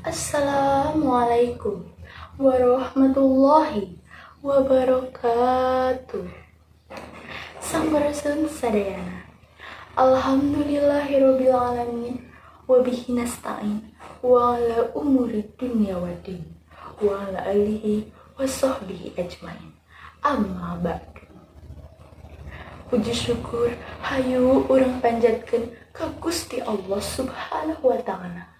Assalamualaikum warahmatullahi wabarakatuh. Sampurasun sadayana. Alhamdulillahirabbil alamin wa bihi nasta'in wa ala umuri dunya waddin wa ala alihi wa sahbihi ajmain. Amma ba'du. Puji syukur hayu urang panjatkeun ka Gusti Allah Subhanahu wa taala.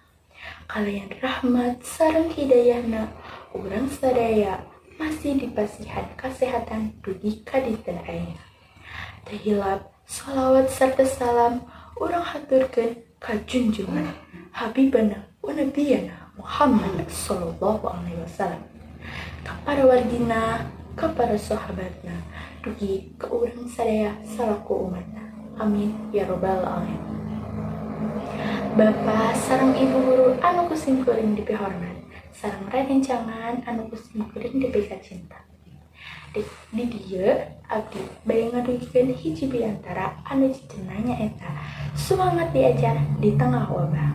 Kalian rahmat sareng hidayahna urang sadaya masih dipasihan kesehatan dugi ka dinten aya. Teu hilap shalawat sarta salam urang haturkeun ka junjungan Habibana wa Nabiyana Muhammad sallallahu alaihi wasallam, ka para wargina, ka para sahabatna, dugi ka urang sadaya salaku umatna. Amin ya robbal alamin. Bapak sareng ibu guru anu kusim kuring dipihormat, sareng raden jangan anu kusim kuring dipika cinta. Di dieu abdi bade ngadugikeun hiji biantara anu cicenanya eta semangat diajar di tengah wabah.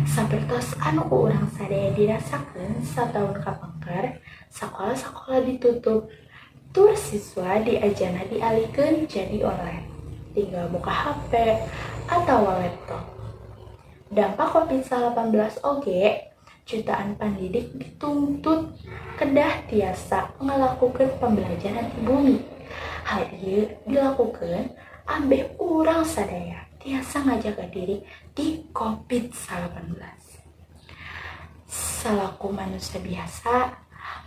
Sapertos anu urang sadaya dirasakeun sataun kapengker, sakola-sakola ditutup, tur siswa diajana dialihkeun jadi online, tinggal buka HP atau laptop. Dampak COVID-19 oge, jutaan pendidik dituntut kedah tiasa ngelakukan pembelajaran di bumi. Hal ieu dilakukan ambeh urang sadaya tiasa ngajaga diri di COVID-19. Salaku manusia biasa,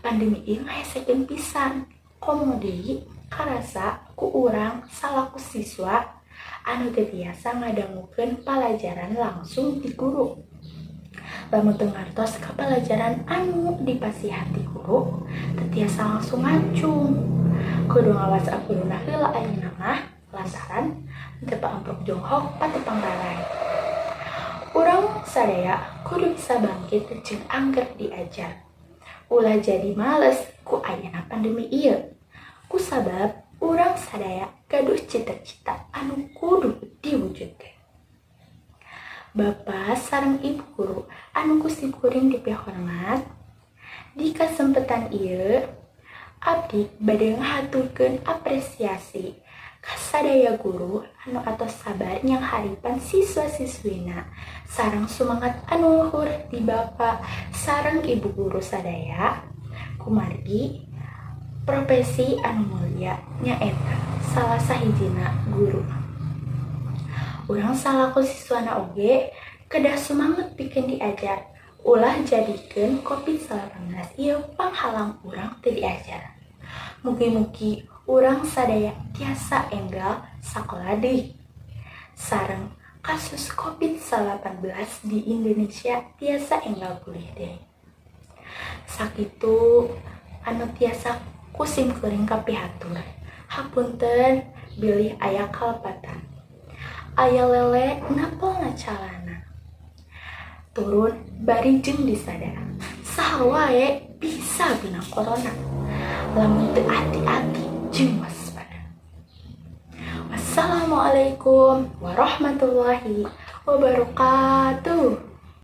pandemi ieu ngahesekeun pisan. Komo deui karasa ku urang salaku siswa anu teu tiasa ngadangukeun pelajaran langsung di guru. Lamun teu ngartos ka pelajaran anu dipasihan ti guru, teu tiasa langsung ngacung. Kudu nga-WhatsApp guruna heula ayeuna mah lantaran teu paamprok jonghok patepang rarai. Urang sadaya kudu bisa bangkit jeung angger diajar. Ulah jadi males ku ayeuna pandemi ieu. Kusabab urang sadaya gaduh cita-cita anu kudu diwujudkeun. Bapak sareng ibu guru anu kusim kuring dipihormat, di kesempatan ieu abdi bade ngahaturkeun apresiasi ka sadaya guru anu atos sabar nyang haripan siswa-siswina sareng semangat anu luhur di bapak sareng ibu guru sadaya kumargi profesi anu mulia nyaeta salah sahijina guru. Urang salaku siswana oge kedah semangat pikeun diajar, ulah jadikeun COVID-19 ieu panghalang urang teu diajar. Mugi-mugi urang sadaya tiasa enggal sakola deui. Sareng kasus COVID-19 di Indonesia tiasa enggal pulih deui. Sakitu anu tiasa kusim kuring kapihatur. Hapunten bilih aya kalpatan. Aya lele napolna calana. Turun bari jeung disadara. Saha wae bisa bina corona. Lamun teu ati-ati jeung waspada. Wassalamualaikum warahmatullahi wabarakatuh.